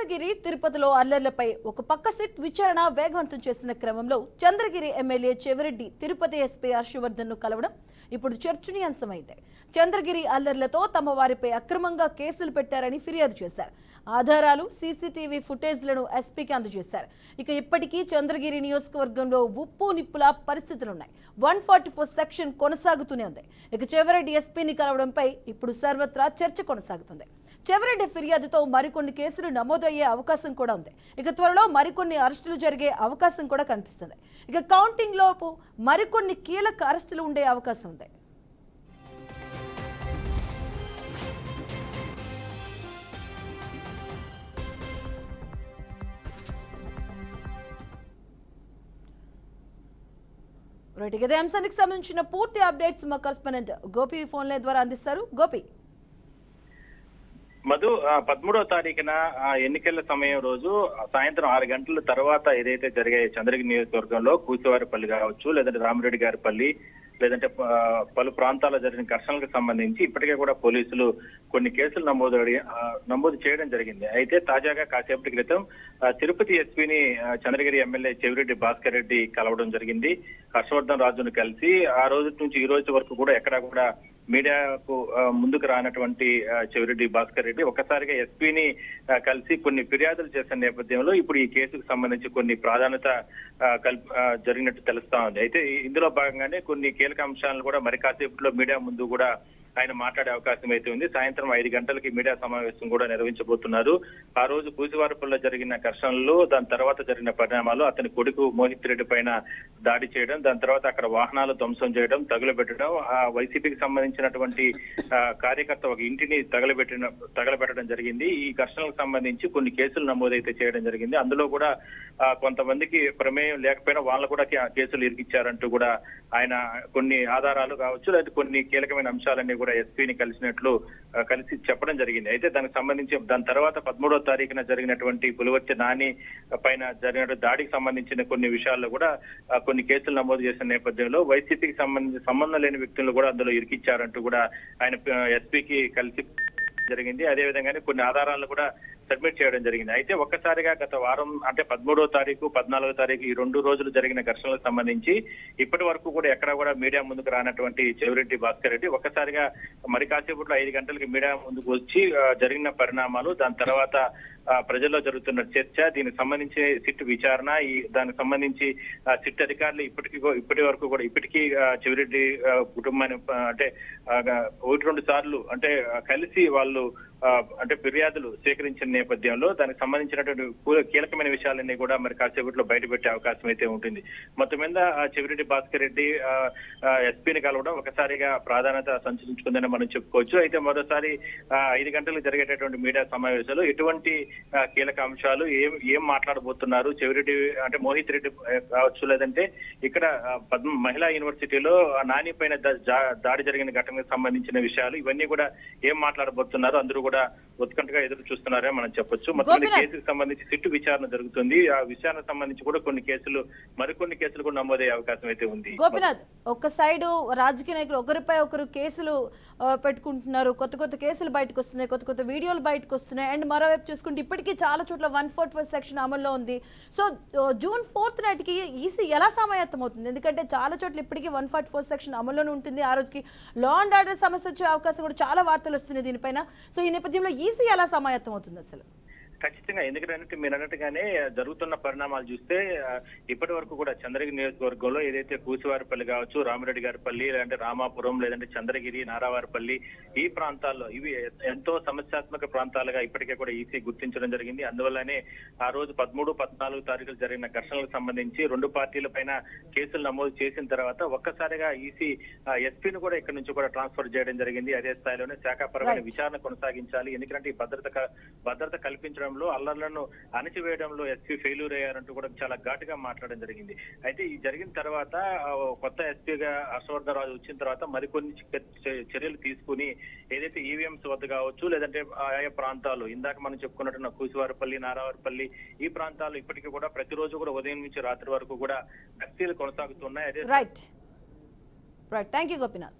చంద్రగిరి తిరుపతిలో అల్లర్లపై ఒక పక్క సిట్ విచారణ వేగవంతం చేసిన క్రమంలో చంద్రగిరి ఎమ్మెల్యే చెవిరెడ్డి తిరుపతి ఎస్పీ హర్షవర్ధన్ ను కలవడం ఇప్పుడు చర్చనీయాంశమైంది. చంద్రగిరి అల్లర్లతో తమ వారిపై అక్రమంగా కేసులు పెట్టారని ఫిర్యాదు చేశారు. ఆధారాలు సీసీటీవీ ఫుటేజ్లను ఎస్పీకి అందజేశారు. ఇక ఇప్పటికీ చంద్రగిరి నియోజకవర్గంలో ఉప్పు నిప్పుల పరిస్థితులున్నాయి. 144 సెక్షన్ కొనసాగుతూనే ఉంది. ఇక చెవిరెడ్డి ఎస్పీని కలవడంపై ఇప్పుడు సర్వత్రా చర్చ కొనసాగుతుంది. చెవిరెడ్డి ఫిర్యాదుతో మరికొన్ని కేసులు నమోదయ్యే అవకాశం కూడా ఉంది. ఇక త్వరలో మరికొన్ని అరెస్టులు జరిగే అవకాశం కూడా కనిపిస్తుంది. ఇక కౌంటింగ్ లోపు మరికొన్ని కీలక అరెస్టులు ఉండే అవకాశం ఉంది. ఇదే అంశానికి సంబంధించిన పూర్తి అప్డేట్స్ మా కరెస్పాండెంట్ గోపి ఫోన్ లైన్ ద్వారా అందిస్తారు. గోపి, మధు, 13వ తారీఖున ఎన్నికల సమయం రోజు సాయంత్రం 6 గంటల తర్వాత ఏదైతే జరిగాయి చంద్రగిరి నియోజకవర్గంలో కూసివారిపల్లి కావచ్చు, లేదంటే రామిరెడ్డి గారిపల్లి, లేదంటే పలు ప్రాంతాల్లో జరిగిన ఘర్షణలకు సంబంధించి ఇప్పటికే కూడా పోలీసులు కొన్ని కేసులు నమోదు చేయడం జరిగింది. అయితే తాజాగా కాసేపటి క్రితం తిరుపతి ఎస్పీని చంద్రగిరి ఎమ్మెల్యే చెవిరెడ్డి భాస్కర్ రెడ్డి కలవడం జరిగింది. హర్షవర్ధన్ రాజును కలిసి ఆ రోజు నుంచి ఈ రోజు వరకు కూడా ఎక్కడా కూడా మీడియాకు ముందుకు రానటువంటి చెవిరెడ్డి భాస్కర్ రెడ్డి ఒక్కసారిగా ఎస్పీని కలిసి కొన్ని ఫిర్యాదులు చేసిన నేపథ్యంలో ఇప్పుడు ఈ కేసుకు సంబంధించి కొన్ని ప్రాధాన్యత జరిగినట్టు తెలుస్తా ఉంది. అయితే ఇందులో భాగంగానే కొన్ని కీలక అంశాలను కూడా మరి కాసేపట్లో మీడియా ముందు కూడా ఆయన మాట్లాడే అవకాశం అయితే ఉంది. సాయంత్రం 5 గంటలకి మీడియా సమావేశం కూడా నిర్వహించబోతున్నారు. ఆ రోజు కూసివారిపల్లిలో జరిగిన ఘర్షణలు, దాని తర్వాత జరిగిన పరిణామాలు, అతని కొడుకు మోహిత్ రెడ్డి పైన దాడి చేయడం, దాని తర్వాత అక్కడ వాహనాలు ధ్వంసం చేయడం, తగులబెట్టడం, ఆ వైసీపీకి సంబంధించినటువంటి కార్యకర్త ఒక ఇంటిని తగలబెట్టడం జరిగింది. ఈ ఘర్షణలకు సంబంధించి కొన్ని కేసులు నమోదైతే చేయడం జరిగింది. అందులో కూడా కొంతమందికి ప్రమేయం లేకపోయినా వాళ్ళు కూడా కేసులు ఇరికిచ్చారంటూ కూడా ఆయన కొన్ని ఆధారాలు కావచ్చు, లేదా కొన్ని కీలకమైన అంశాలన్నీ కూడా ఎస్పీని కలిసి చెప్పడం జరిగింది. అయితే దానికి సంబంధించి దాని తర్వాత 13వ తారీఖున జరిగినటువంటి పులివర్తి నాని పైన జరిగిన దాడికి సంబంధించిన కొన్ని విషయాల్లో కూడా కొన్ని కేసులు నమోదు చేసిన నేపథ్యంలో వైసీపీకి సంబంధించి సంబంధం లేని వ్యక్తులను కూడా అందులో ఇరికిచ్చారంటూ కూడా ఆయన ఎస్పీకి కలిసి జరిగింది. అదేవిధంగానే కొన్ని ఆధారాలను కూడా సబ్మిట్ చేయడం జరిగింది. అయితే ఒక్కసారిగా గత వారం అంటే 13వ తారీఖు 14వ తారీఖు ఈ 2 రోజులు జరిగిన ఘర్షణలకు సంబంధించి ఇప్పటి వరకు కూడా ఎక్కడా కూడా మీడియా ముందుకు రానటువంటి చెవిరెడ్డి భాస్కర్ రెడ్డి ఒక్కసారిగా మరి కాసేపట్లో 5 గంటలకి మీడియా ముందుకు వచ్చి జరిగిన పరిణామాలు, దాని తర్వాత ప్రజల్లో జరుగుతున్న చర్చ, దీనికి సంబంధించి సిట్ విచారణ, దానికి సంబంధించి సిట్ అధికారులు ఇప్పటికీ చెవిరెడ్డి కుటుంబాన్ని అంటే 1-2 సార్లు అంటే కలిసి వాళ్ళు అంటే ఫిర్యాదులు స్వీకరించిన నేపథ్యంలో దానికి సంబంధించినటువంటి కీలకమైన విషయాలన్నీ కూడా మరి కాసేపట్లో బయటపెట్టే అవకాశం అయితే ఉంటుంది. మొత్తం మీద చెవిరెడ్డి భాస్కర్ రెడ్డి ఎస్పీని కలవడం ఒకసారిగా ప్రాధాన్యత సంచరించుకుందని మనం చెప్పుకోవచ్చు. అయితే మరోసారి 5 గంటలకు జరిగేటటువంటి మీడియా సమావేశాలు ఎటువంటి కీలక అంశాలు ఏం మాట్లాడబోతున్నారు, చెవిరెడ్డి అంటే మోహిత్ రెడ్డి కావచ్చు, లేదంటే ఇక్కడ మహిళా యూనివర్సిటీలో నాని పైన దాడి జరిగిన ఘటనకు సంబంధించిన విషయాలు ఇవన్నీ కూడా ఏం మాట్లాడబోతున్నారు అందరూ కూడా ఉత్కంఠగా ఎదురు చూస్తున్నారే మనం చెప్పొచ్చు. మొత్తం కేసుకు సంబంధించి సిట్టు విచారణ జరుగుతుంది. ఆ విషయానికి సంబంధించి కూడా మరికొన్ని కేసులు కూడా నమోదయ్యే అవకాశం అయితే ఉంది. గోపినాథ్, ఒక సైడు రాజకీయ నాయకులు ఒకరిపై ఒకరు కేసులు పెట్టుకుంటున్నారు, కొత్త కేసులు బయటకు వస్తున్నాయి, కొత్త వీడియోలు బయటకు వస్తున్నాయి. అండ్ మరోవైపు చూసుకుంటే ఇప్పటికీ చాలా చోట్ల 144 సెక్షన్ అమల్లో ఉంది. సో జూన్ 4th నాటికి ఈసీ ఎలా సమాయత్తం అవుతుంది? ఎందుకంటే చాలా చోట్ల ఇప్పటికీ 144 సెక్షన్ అమల్లోనే ఉంటుంది. ఆ రోజుకి లా అండ్ ఆర్డర్ సమస్య వచ్చే అవకాశం కూడా చాలా వార్తలు వస్తున్నాయి దీనిపైన. సో ఈ నేపథ్యంలో ఈసీ ఎలా సమాయత్తం అవుతుంది అసలు? ఖచ్చితంగా, ఎందుకంటే మీరు అన్నట్టుగానే జరుగుతున్న పరిణామాలు చూస్తే ఇప్పటి వరకు కూడా చంద్రగిరి నియోజకవర్గంలో ఏదైతే కూసివారిపల్లి కావచ్చు, రామిరెడ్డి గారిపల్లి, లేదంటే రామాపురం, లేదంటే చంద్రగిరి, నారావారిపల్లి ఈ ప్రాంతాల్లో ఇవి ఎంతో సమస్యాత్మక ప్రాంతాలుగా ఇప్పటికే కూడా ఈసీ గుర్తించడం జరిగింది. అందువల్లనే ఆ రోజు 13, 14 తారీఖులు జరిగిన ఘర్షణలకు సంబంధించి 2 పార్టీల పైన కేసులు నమోదు చేసిన తర్వాత ఒక్కసారిగా ఈసీ ఎస్పీని కూడా ఇక్కడ నుంచి కూడా ట్రాన్స్ఫర్ చేయడం జరిగింది. అదే స్థాయిలోనే శాఖాపరమైన విచారణ కొనసాగించాలి, ఎందుకంటే ఈ భద్రత కల్పించడం అల్లర్లను అణచివేయడంలో ఎస్పీ ఫెయిల్యూర్ అయ్యారంటూ కూడా చాలా ఘాటుగా మాట్లాడడం జరిగింది. అయితే ఈ జరిగిన తర్వాత కొత్త ఎస్పీగా హర్షవర్ధన్ రాజు వచ్చిన తర్వాత మరికొన్ని చర్యలు తీసుకుని ఏదైతే ఈవీఎంస్ వద్ద కావచ్చు, లేదంటే ఆయా ప్రాంతాలు ఇందాక మనం చెప్పుకున్నట్టున్న కూసివారిపల్లి, నారావారిపల్లి ఈ ప్రాంతాలు ఇప్పటికీ కూడా ప్రతిరోజు కూడా ఉదయం నుంచి రాత్రి వరకు కూడా గస్తీలు కొనసాగుతున్నాయి. Right, thank you Gopinath.